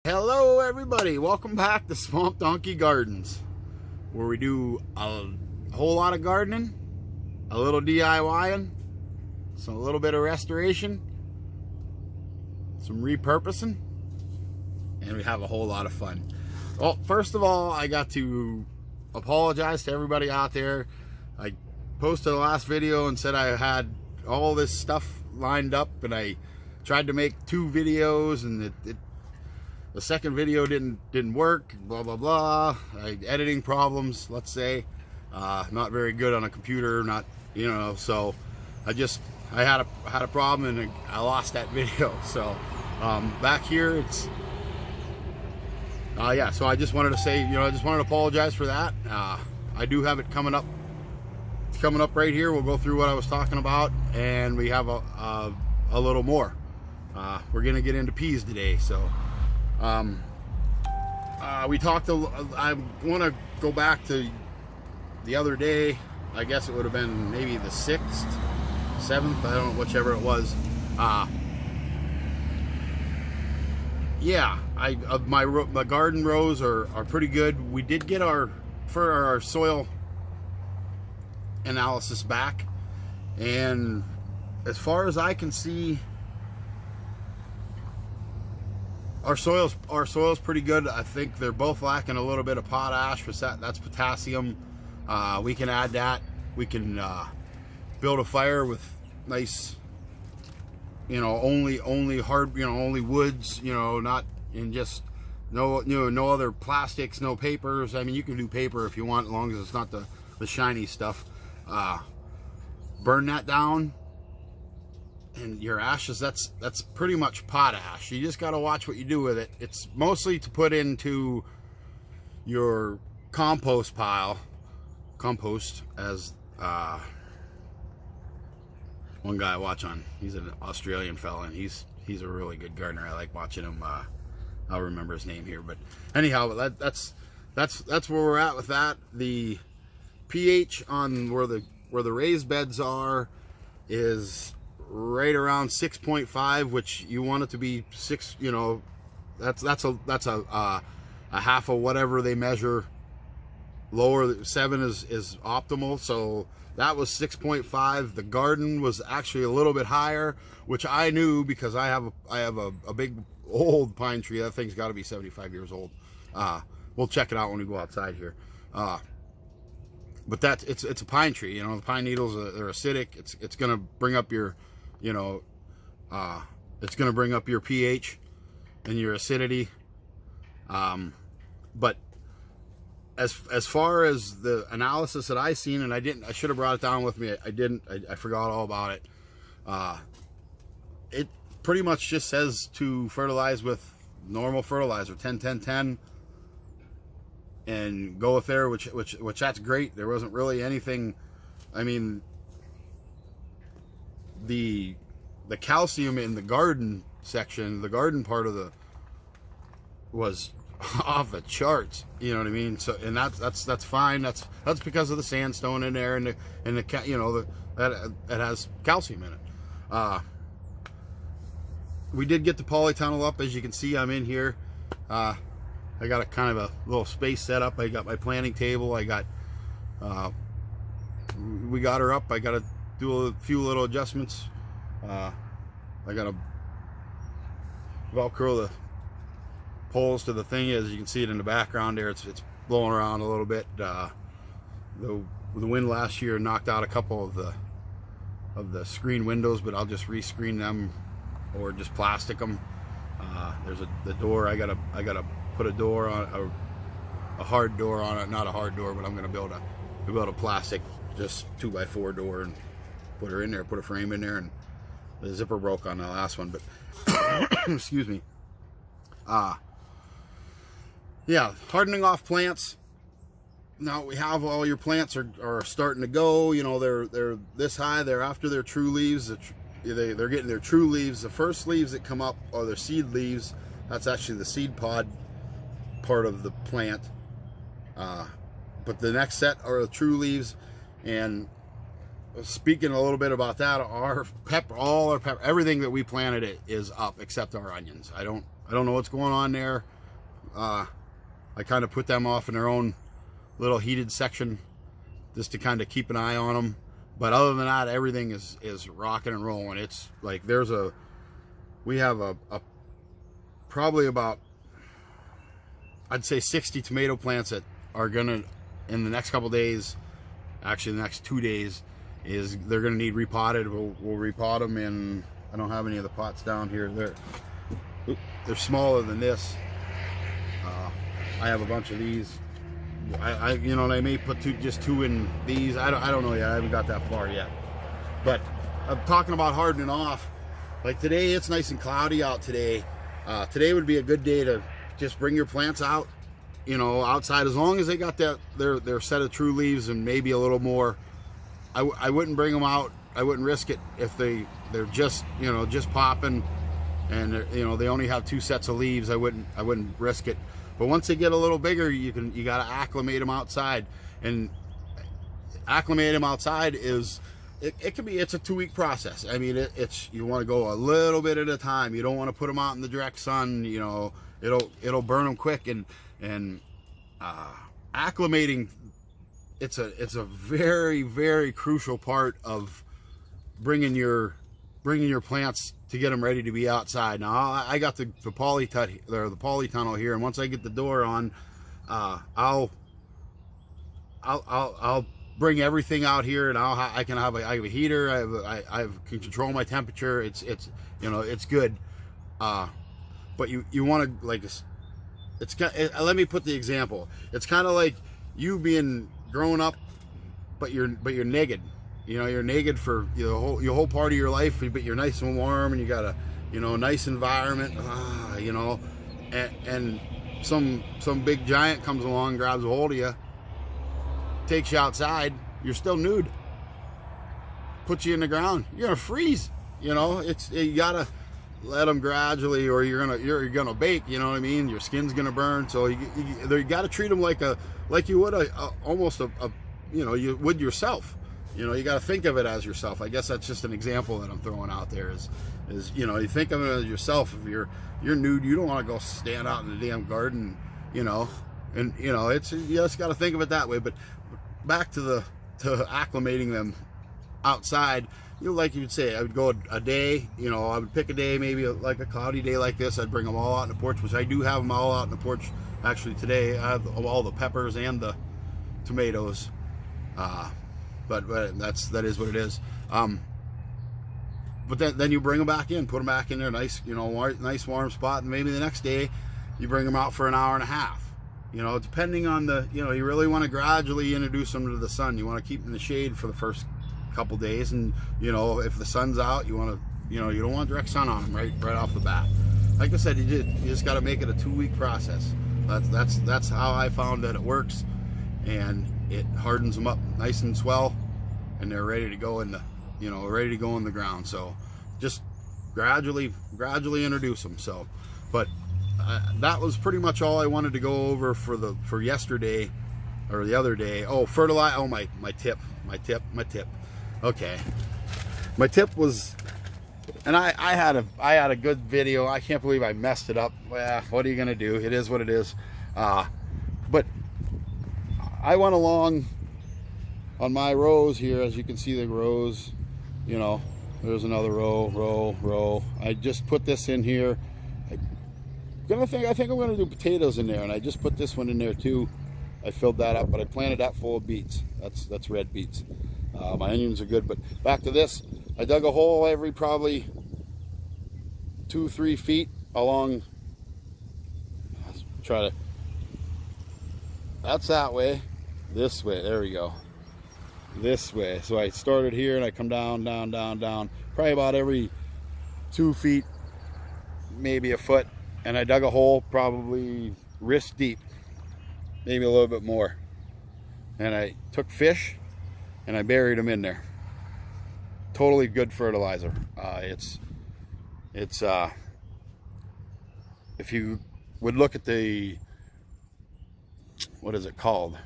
Hello everybody, welcome back to Swamp Donkey Gardens, where we do a whole lot of gardening, a little DIYing, a little bit of restoration, some repurposing, and we have a whole lot of fun. Well, first of all, I got to apologize to everybody out there. I posted the last video and said I had all this stuff lined up, and I tried to make 2 videos, and the second video didn't work, blah blah blah. Editing problems, let's say. Not very good on a computer, not, you know, so I had a problem and I lost that video. So back here it's yeah, so I just wanted to say, you know, I just wanted to apologize for that. I do have it coming up. It's coming up right here. We'll go through what I was talking about, and we have a little more. We're gonna get into peas today, so we talked I want to go back to the other day. I guess it would have been maybe the 6th, 7th, I don't know, whichever it was. Yeah, my garden rows are pretty good. We did get our soil analysis back, and as far as I can see, our soil's pretty good. I think they're both lacking a little bit of potash. That's potassium. We can add that. We can build a fire with nice, you know, only hard, you know, only woods, you know, not in just no other plastics, no papers. I mean, you can do paper if you want, as long as it's not the shiny stuff. Burn that down. And your ashes, that's pretty much potash. You just got to watch what you do with it. It's mostly to put into your compost pile. Compost, as one guy I watch on, he's an Australian fella, and he's a really good gardener. I like watching him. I'll remember his name here, but anyhow, that's where we're at with that. The pH on where the raised beds are is right around 6.5, which you want it to be 6. You know, that's a half of whatever they measure. Lower 7 is optimal, so that was 6.5. The garden was actually a little bit higher, which I knew because I have a big old pine tree. That thing's got to be 75 years old. We'll check it out when we go outside here. But it's a pine tree. You know, the pine needles are acidic. It's gonna bring up your, you know, it's gonna bring up your pH and your acidity. But as far as the analysis that I seen, and I should have brought it down with me. I forgot all about it. It pretty much just says to fertilize with normal fertilizer, 10-10-10, and go with there, which that's great. There wasn't really anything. I mean, the calcium in the garden section, the garden part of was off the charts. You know what I mean? So, and that's fine. That's because of the sandstone in there, and the you know, that has calcium in it. We did get the polytunnel up, as you can see. I'm in here. I got a kind of a little space set up. I got my planting table. We got her up. I got to do a few little adjustments. I got to Velcro the poles to the thing. As you can see it in the background there, it's blowing around a little bit. The wind last year knocked out a couple of the screen windows, but I'll just rescreen them or just plastic them. There's the door. I gotta put a door on, a hard door on it. Not a hard door, but I'm gonna build a plastic, just 2x4 door, and put her in there. Put a frame in there, and the zipper broke on the last one. But excuse me. Yeah, hardening off plants. Now we have all your plants are starting to go. You know, they're this high. They're after their true leaves. They're getting their true leaves. The first leaves that come up are their seed leaves. That's actually the seed pod part of the plant. But the next set are the true leaves. And speaking a little bit about that, our pepper, all our pepper, everything that we planted is up except our onions. I I don't know what's going on there. I kind of put them off in their own little heated section just to kind of keep an eye on them. But other than that, everything is rocking and rolling. It's like we have a probably about, I'd say 60 tomato plants that are gonna, in the next couple days, actually the next 2 days, they're gonna need repotted. We'll repot them in, I don't have any of the pots down here. They're smaller than this. I have a bunch of these. You know, I may put just two in these. I don't know yet. I haven't got that far yet. But I'm talking about hardening off. Like today, it's nice and cloudy out today. Today would be a good day to just bring your plants out, you know, outside, as long as they got their set of true leaves and maybe a little more. I wouldn't bring them out. I wouldn't risk it if they're just, you know, just popping, and you know, they only have 2 sets of leaves. I wouldn't risk it. But once they get a little bigger, you got to acclimate them outside. And acclimate them outside is, it's a 2-week process. I mean, you want to go a little bit at a time. You don't want to put them out in the direct sun. You know, it'll burn them quick. And acclimating, it's a very, very crucial part of bringing your plants to get them ready to be outside. Now I got the polytunnel here, and once I get the door on, I'll bring everything out here, and I have a heater. I can control my temperature. It's you know, it's good. But you want to, like, let me put the example. It's kind of like you being grown up, but you're naked. You know, you're naked for your whole part of your life, but you're nice and warm, and you got a, you know, nice environment. You know, and some big giant comes along, grabs a hold of you, takes you outside. You're still nude. Puts you in the ground. You're gonna freeze. You know, you gotta let them gradually, or you're gonna bake. You know what I mean? Your skin's gonna burn. So you got to treat them like you would almost a you know, you would yourself. You know, you got to think of it as yourself. I guess that's just an example that I'm throwing out there. Is you know, you think of it as yourself. If you're nude, you don't want to go stand out in the damn garden. You know, and you know, you just got to think of it that way. But back to acclimating them outside. You know, like you'd say, I would go a day. You know, I would pick a day, maybe like a cloudy day like this. I'd bring them all out in the porch, which I do have them all out in the porch. Actually, today I have all the peppers and the tomatoes. But that is what it is. But then you bring them back in, put them back in there, nice, you know, nice warm spot, and maybe the next day you bring them out for an hour and a half. You know, depending on you know, you really want to gradually introduce them to the sun. You want to keep them in the shade for the first couple days, and you know, if the sun's out, you want to, you know, you don't want direct sun on them right off the bat. Like I said, you just got to make it a 2-week process. That's how I found that it works, and it hardens them up nice and swell, and they're ready to go in the ground. So just gradually introduce them. So, but that was pretty much all I wanted to go over for yesterday, or the other day. Oh, fertilize. Oh, my tip. Okay, my tip was, and I had a good video. I can't believe I messed it up. Well, what are you gonna do? It is what it is. But I went along on my rows here, as you can see the rows, you know, there's another row. I just put this in here. I think I'm gonna do potatoes in there, and I just put this one in there too. I filled that up, but I planted that full of beets. That's red beets. My onions are good, but back to this. I dug a hole every probably 2-3 feet along. Let's try to. That's that way. This way. There we go. This way. So I started here and I come down, probably about every 2 feet, maybe a foot, and I dug a hole probably wrist deep, maybe a little bit more, and I took fish and I buried them in there. Totally good fertilizer. It's if you would look at the, what is it called,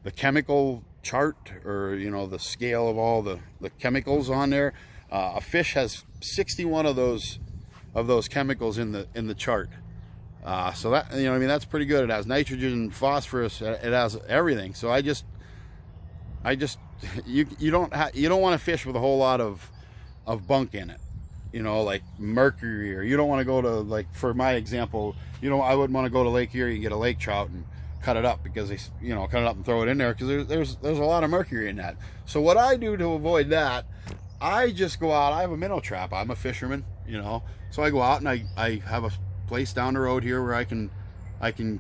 the chemical chart, or you know, the scale of all the chemicals on there, a fish has 61 of those those chemicals in the chart. So that, you know what I mean, that's pretty good. It has nitrogen, phosphorus, it has everything. So you don't want to fish with a whole lot of bunk in it, you know, like mercury, or you don't want to go to, like, for my example, you know, I wouldn't want to go to Lake Erie and get a lake trout and cut it up, because they, you know, cut it up and throw it in there, because there's a lot of mercury in that. So what I do to avoid that, I just go out. I have a minnow trap. I'm a fisherman, you know, so I go out and I have a place down the road here where I can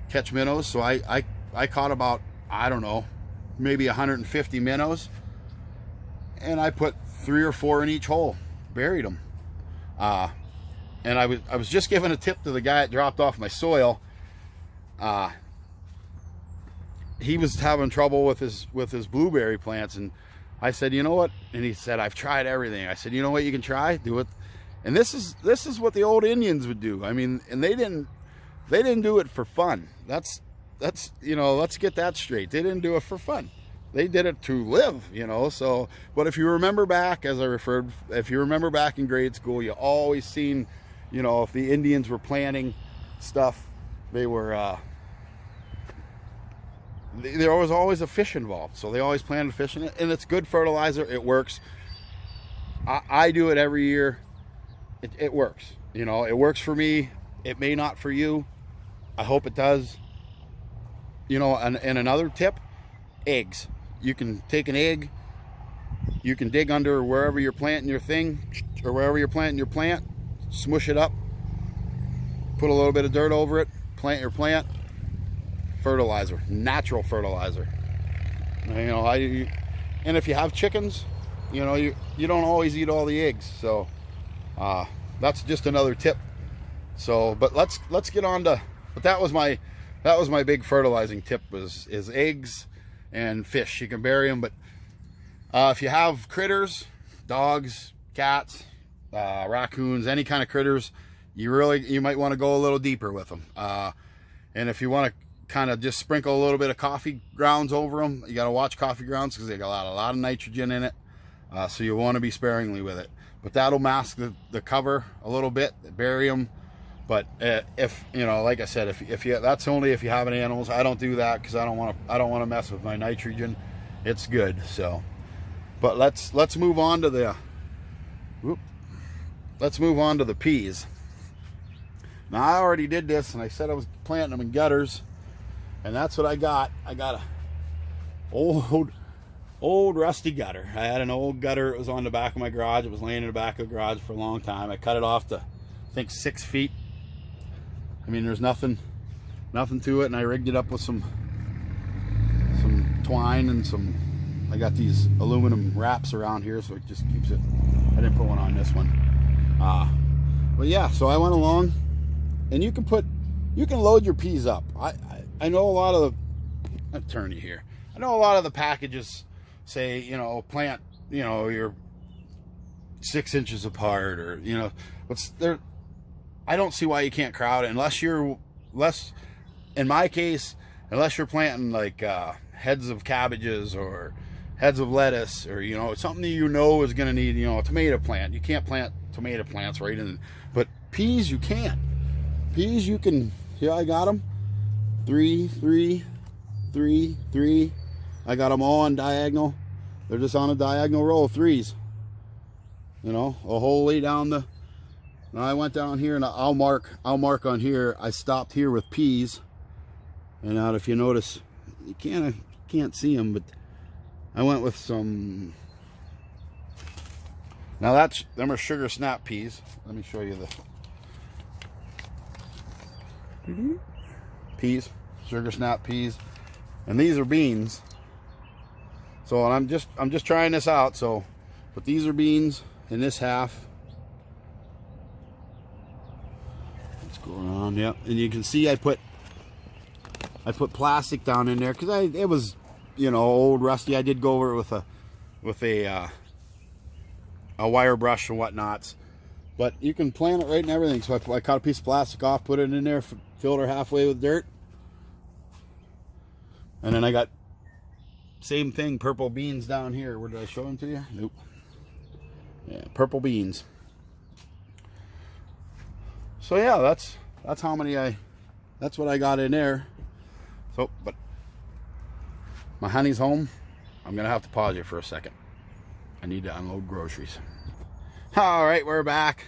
catch minnows. So I caught about, I don't know, maybe 150 minnows, and I put 3 or 4 in each hole, buried them. And I was just giving a tip to the guy that dropped off my soil. He was having trouble with his blueberry plants, and I said, you know what? And he said, I've tried everything. I said, you know what you can try? Do it. And this is what the old Indians would do. I mean, and they didn't do it for fun. That's, you know, let's get that straight. They didn't do it for fun. They did it to live, you know. So, but if you remember back, as I referred, if you remember back in grade school, you always seen, you know, if the Indians were planting stuff, they were, there was always a fish involved. So they always planted fish in it, and it's good fertilizer. It works. I do it every year. It works. You know, it works for me. It may not for you. I hope it does. You know, and another tip, eggs. You can take an egg, you can dig under wherever you're planting your thing, or wherever you're planting your plant, smush it up, put a little bit of dirt over it, plant your plant, fertilizer, natural fertilizer. You know, and if you have chickens, you know, you don't always eat all the eggs. So that's just another tip. So, but let's get on to, but that was my big fertilizing tip, is eggs and fish. You can bury them, but if you have critters, dogs, cats, raccoons, any kind of critters, you might want to go a little deeper with them. And if you want to kind of just sprinkle a little bit of coffee grounds over them, you got to watch coffee grounds, because they got a lot of nitrogen in it. So you want to be sparingly with it, but that'll mask the cover a little bit, bury them. But if, you know, like I said, if you, that's only if you have any animals. I don't do that, because I don't want to mess with my nitrogen. It's good. So, but let's move on to the peas. Now, I already did this, and I said I was planting them in gutters, and that's what I got. I got a old rusty gutter. I had an old gutter. It was on the back of my garage. It was laying in the back of the garage for a long time. I cut it off to, I think, 6 feet. I mean, there's nothing to it, and I rigged it up with some twine and I got these aluminum wraps around here, so it just keeps it. I didn't put one on this one. But yeah, so I went along, and you can load your peas up. I know a lot of the, I'll turn you here. I know a lot of the packages say, you know, plant, you know, you're 6 inches apart, or, you know, what's there. I don't see why you can't crowd it, in my case, unless you're planting like heads of cabbages or heads of lettuce, or, you know, something that you know is going to need, you know, a tomato plant. You can't plant tomato plants right in, but peas you can. Peas you can. Yeah, I got them 3, 3, 3, 3. I got them all on diagonal. They're just on a diagonal row of 3s. You know, a whole way down the. Now I went down here, and I'll mark on here. I stopped here with peas, and now if you notice, you can't see them, but I went with some. Now them are sugar snap peas. Let me show you the peas, sugar snap peas, and these are beans. So I'm just trying this out. So, but these are beans in this half. Go around, yep, and you can see I put plastic down in there, because it was, you know, old rusty. I did go over it with a wire brush and whatnots, but you can plant it right and everything. So I cut a piece of plastic off, put it in there, filled her halfway with dirt, and then I got same thing, purple beans down here. Where did I show them to you? Nope. Yeah, purple beans. So yeah, that's how many that's what I got in there. So, but my honey's home. I'm gonna have to pause you for a second. I need to unload groceries. All right, we're back.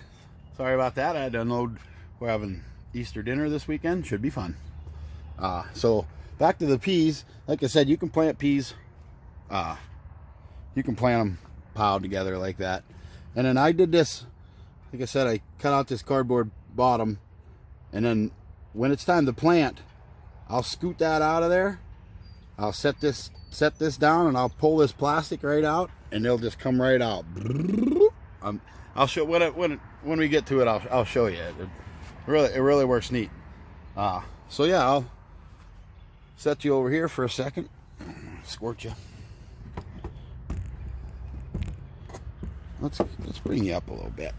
Sorry about that. I had to unload. We're having Easter dinner this weekend. Should be fun. So back to the peas. Like I said, you can plant peas. You can plant them piled together like that. And then I did this. Like I said, I cut out this cardboard bottom, and then when it's time to plant, I'll scoot that out of there. I'll set this down, and I'll pull this plastic right out, and they'll just come right out. I'll show when we get to it. I'll show you. It really works neat. So yeah, I'll set you over here for a second. Squirt you. Let's bring you up a little bit.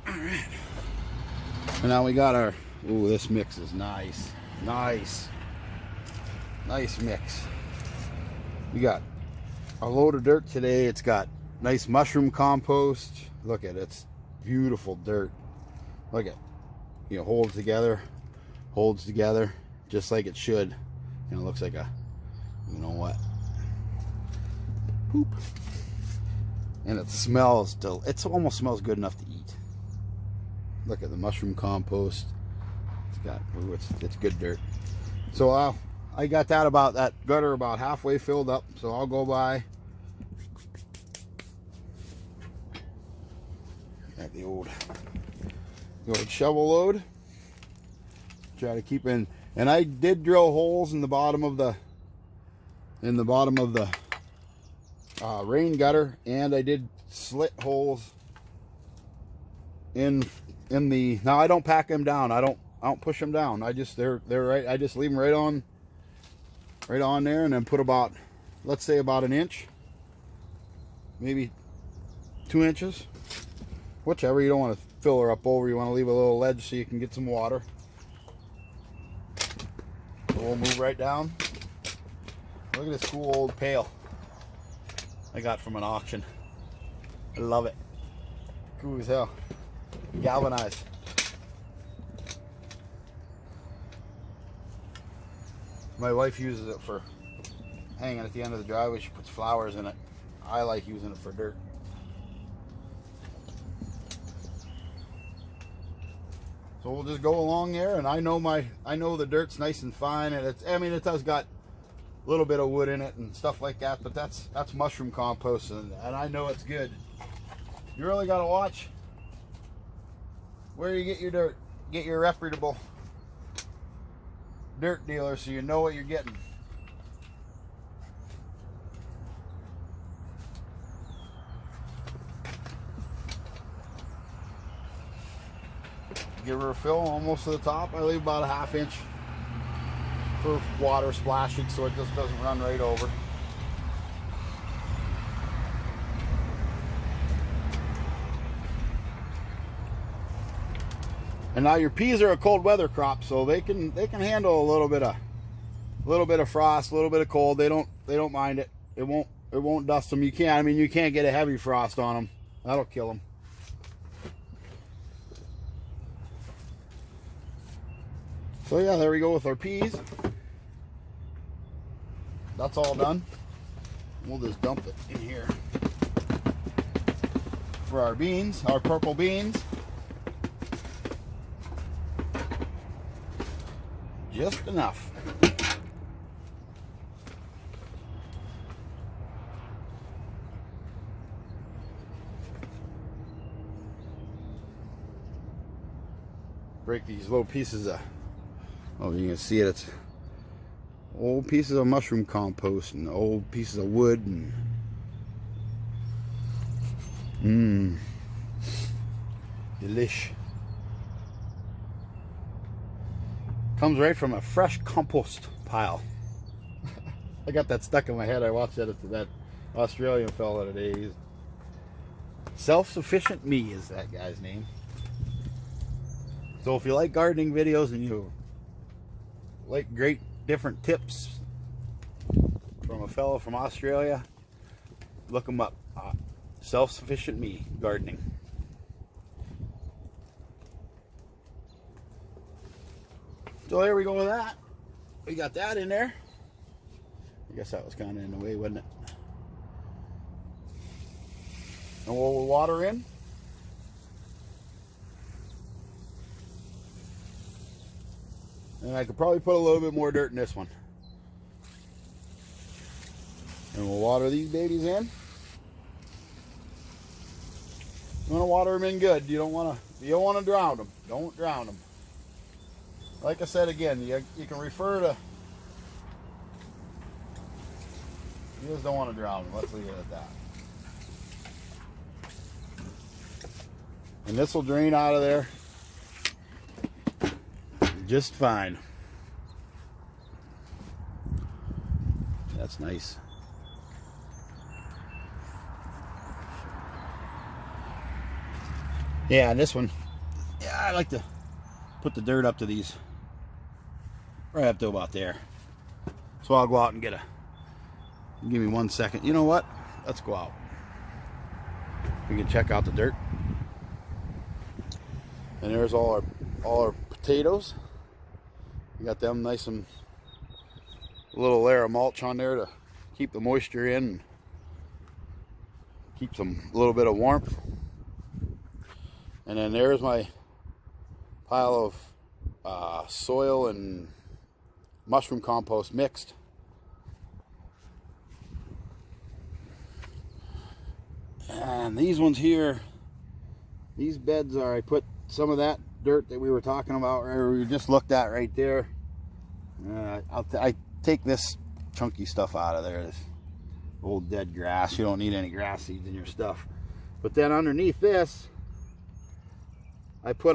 All right. And now we got our. Ooh, this mix is nice. Nice mix. We got a load of dirt today. It's got nice mushroom compost. Look at it. It's beautiful dirt. Look at, holds together, just like it should. Looks like a, what, poop. And it smells it almost smells good enough to eat. Look at the mushroom compost. It's got, it's good dirt. So I got that gutter about halfway filled up. So I'll go by. Got the old shovel load. Try to keep in, and I did drill holes in the bottom of the rain gutter, and I did slit holes in the. Now I don't pack them down. I don't push them down. They're right. I just leave them right on there, and then put about, let's say about an inch, maybe 2 inches. Whichever. You don't want to fill her up over. You want to leave a little ledge so you can get some water. So we'll move right down. Look at this cool old pail I got from an auction. I love it. Cool as hell. Galvanized. My wife uses it for hanging at the end of the driveway. She puts flowers in it. I like using it for dirt. So we'll just go along there, and I know the dirt's nice and fine, and it does got a little bit of wood in it and stuff like that, but that's mushroom compost, and I know it's good. You really got to watch where you get your dirt. Get your reputable dirt dealer so you know what you're getting. Give her a fill almost to the top. I leave about a ½ inch for water splashing so it just doesn't run right over. And now your peas are a cold weather crop, so they can handle a little bit of frost, a little bit of cold. They don't mind it. It won't dust them. You can't get a heavy frost on them. That'll kill them. So yeah, there we go with our peas. That's all done. We'll just dump it in here. For our beans, our purple beans. Just enough. Break these little pieces of, oh, you can see it, it's old pieces of mushroom compost and old pieces of wood and delish. Comes right from a fresh compost pile. I got that stuck in my head. I watched that Australian fella today. He's Self-Sufficient Me is that guy's name. So if you like gardening videos and you like great different tips from a fellow from Australia, look them up. Self-sufficient me gardening. So there we go with that. We got that in there. I guess that was kind of in the way, wasn't it? And we'll water in. And I could probably put a little bit more dirt in this one. And we'll water these babies in. You want to water them in good. You don't want to drown them. Don't drown them. Like I said again, you can refer to. You just don't want to drown them. Let's leave it at that. And this will drain out of there just fine. That's nice. Yeah, and this one, yeah, I like to put the dirt up to these, right up to about there. So I'll go out and get a, give me 1 second. You know what? Let's go out. We can check out the dirt. And there's all our potatoes. We got them nice and a little layer of mulch on there to keep the moisture in and keep some a little bit of warmth. And then there's my pile of soil and mushroom compost mixed. And these ones here, these beds are, I put some of that dirt that we were talking about, or we just looked at right there. I take this chunky stuff out of there, this old dead grass. You don't need any grass seeds in your stuff. But then underneath this, I put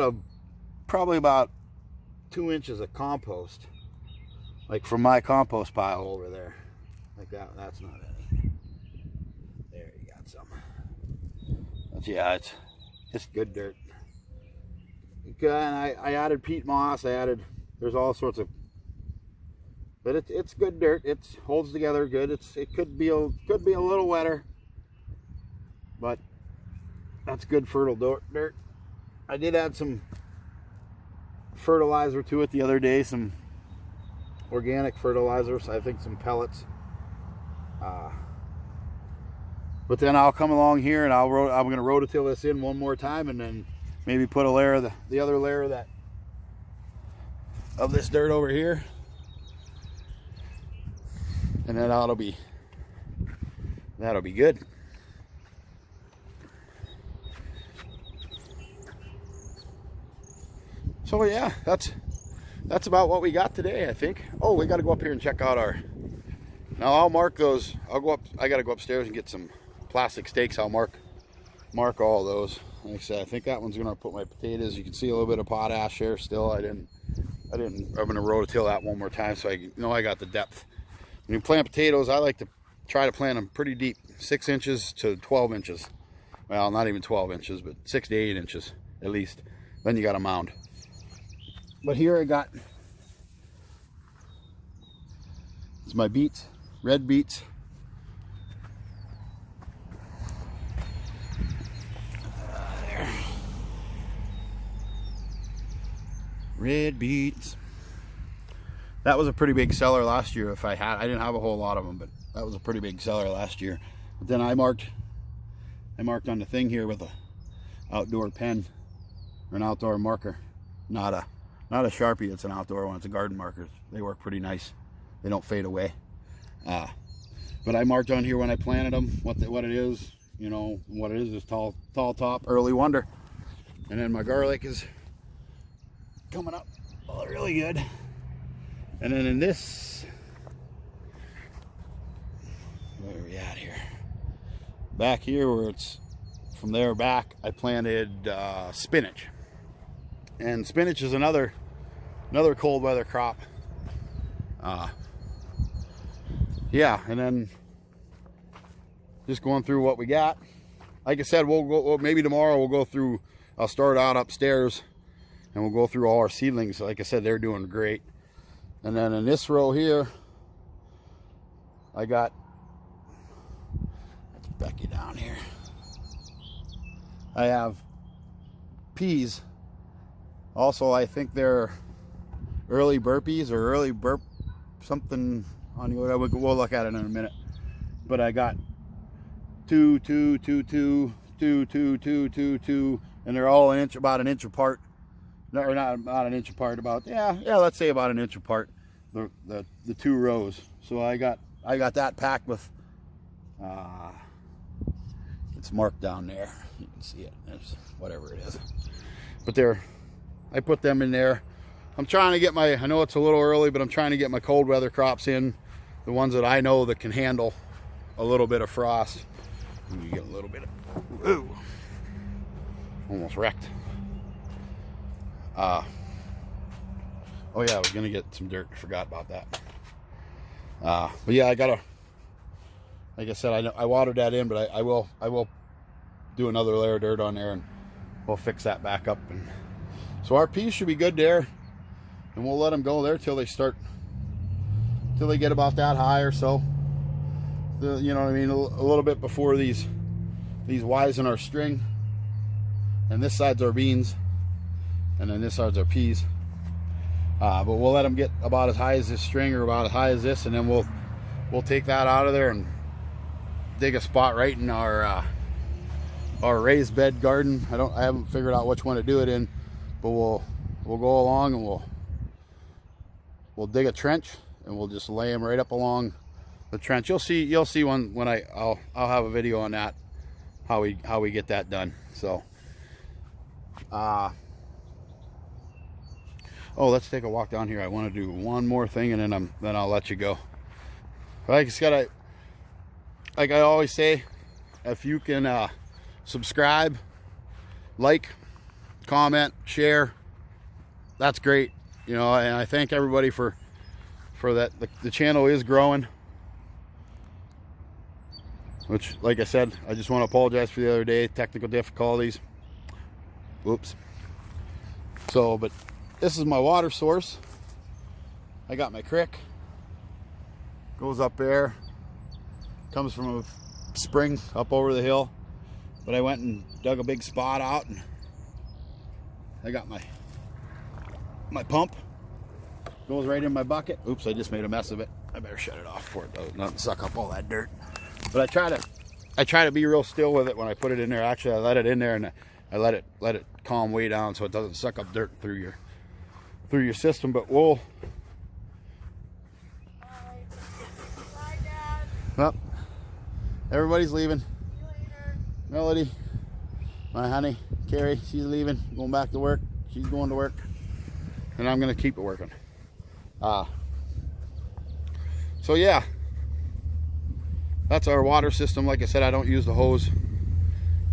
probably about 2 inches of compost, like from my compost pile over there, like that. That's not any. There, you got some. But yeah, it's good dirt. And I added peat moss. There's all sorts of, but it's good dirt. It holds together good. It could be a little wetter, but that's good fertile dirt. I did add some fertilizer to it the other day, some organic fertilizers, I think some pellets. But then I'll come along here and I'm going to rototill this in one more time, and then maybe put a layer of the other layer of this dirt over here, and then that'll be good. So yeah, that's about what we got today, I think. Oh, we got to go up here and check out our. Now I'll mark those. I'll go up. I got to go upstairs and get some plastic stakes. I'll mark all those. Like I said, I think that one's gonna put my potatoes. You can see a little bit of potash there still. I'm gonna rototill that one more time so I know I got the depth. When you plant potatoes, I like to try to plant them pretty deep, 6 inches to 12 inches. Well, not even 12 inches, but 6 to 8 inches at least. Then you got a mound. But here I got, it's my beets, red beets. There. Red beets. That was a pretty big seller last year. I didn't have a whole lot of them, but that was a pretty big seller last year. But then I marked on the thing here with a outdoor pen or an outdoor marker, not a Sharpie. It's an outdoor one. It's a garden marker. They work pretty nice. They don't fade away. But I marked on here when I planted them what it is. You know what it is tall top, early wonder. And then my garlic is coming up really good. And then in this, where are we at here? Back here where it's from there back, I planted spinach. And spinach is another cold weather crop. Yeah, and then just going through what we got. Like I said, maybe tomorrow we'll go through. I'll start out upstairs, and we'll go through all our seedlings. Like I said, they're doing great. And then in this row here, I got, let's back you down here. I have peas. Also, I think they're early burpees or early burp something on the order. We'll look at it in a minute. But I got 2, 2, 2, 2, 2, 2, 2, 2, 2, and they're all about an inch apart. No, or not about an inch apart. About let's say about an inch apart. The 2 rows. So I got that packed with. It's marked down there. You can see it. There's whatever it is. But I put them in there. I'm trying to get I know it's a little early, but I'm trying to get my cold weather crops in. The ones that I know that can handle a little bit of frost. You get a little bit of, ooh, almost wrecked. Oh yeah, I was gonna get some dirt. Forgot about that. But yeah, I gotta, like I said, I watered that in, but I will do another layer of dirt on there, and we'll fix that back up. And so our peas should be good there, and we'll let them go there till they get about that high or so. You know what I mean? A little bit before these wisen our string, and this side's our beans, and then this side's our peas. But we'll let them get about as high as this string or about as high as this, and then we'll take that out of there and dig a spot right in our raised bed garden. I haven't figured out which one to do it in, but we'll go along and we'll dig a trench, and we'll just lay them right up along the trench. You'll see when I'll have a video on that, how we get that done. So oh, let's take a walk down here. I want to do one more thing, and then I'll let you go. Like I always say, if you can subscribe, like, comment, share, that's great. You know, and I thank everybody for that. The channel is growing, which, like I said, I just want to apologize for the other day, technical difficulties. Oops. So, but this is my water source. I got my creek, goes up there, comes from a spring up over the hill, but I went and dug a big spot out, and I got my pump, goes right in my bucket. Oops, I just made a mess of it. I better shut it off before it doesn't suck up all that dirt. But I try to be real still with it when I put it in there. Actually, I let it in there, and I let it calm way down so it doesn't suck up dirt through your system. But we'll, Bye, Dad. well, everybody's leaving. See you later. Melody, my honey, Carrie, she's leaving, going back to work. She's going to work, and I'm gonna keep it working. So yeah, that's our water system. Like I said, I don't use the hose.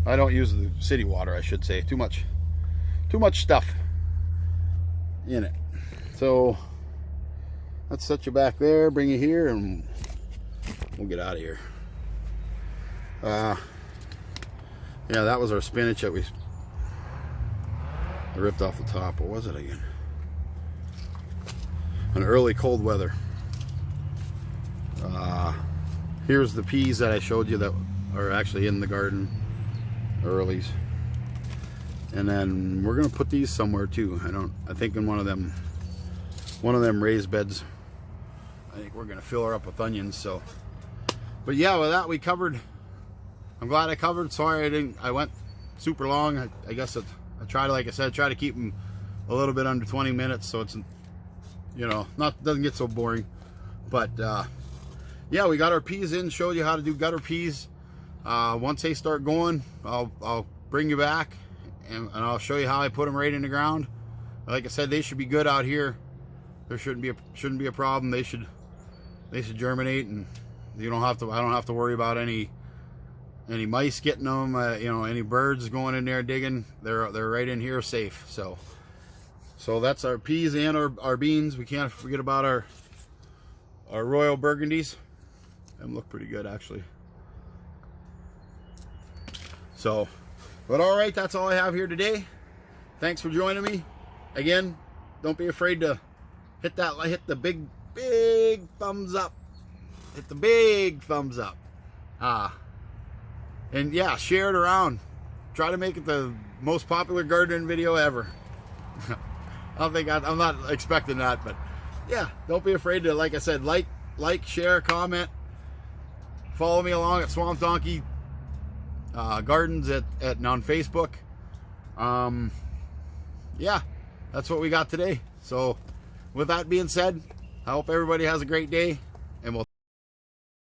I don't use the city water, I should say. Too much stuff in it. So let's set you back there, bring you here, and we'll get out of here. Yeah, that was our spinach that I ripped off the top. What was it again? An early cold weather. Here's the peas that I showed you that are actually in the garden, earlies. And then we're gonna put these somewhere too. I think in one of them raised beds. I think we're gonna fill her up with onions. So, but yeah, with that we covered. I'm glad I covered. Sorry I went super long. I guess I try to, like I said, try to keep them a little bit under 20 minutes so it's, you know, doesn't get so boring. But yeah, we got our peas in, showed you how to do gutter peas. Once they start going, I'll bring you back and I'll show you how I put them right in the ground. Like I said, they should be good out here. There shouldn't be a problem. They should germinate, and I don't have to worry about any mice getting them, you know, any birds going in there digging. They're right in here safe. So that's our peas and our beans. We can't forget about our Royal Burgundies. Them look pretty good, actually. So, but all right, that's all I have here today. Thanks for joining me. Again, don't be afraid to hit the big thumbs up. Hit the big thumbs up. And yeah, share it around. Try to make it the most popular gardening video ever. I'm not expecting that, but yeah, don't be afraid to, like I said, like, share, comment. Follow me along at Swamp Donkey Gardens on Facebook. Yeah, that's what we got today. So with that being said, I hope everybody has a great day.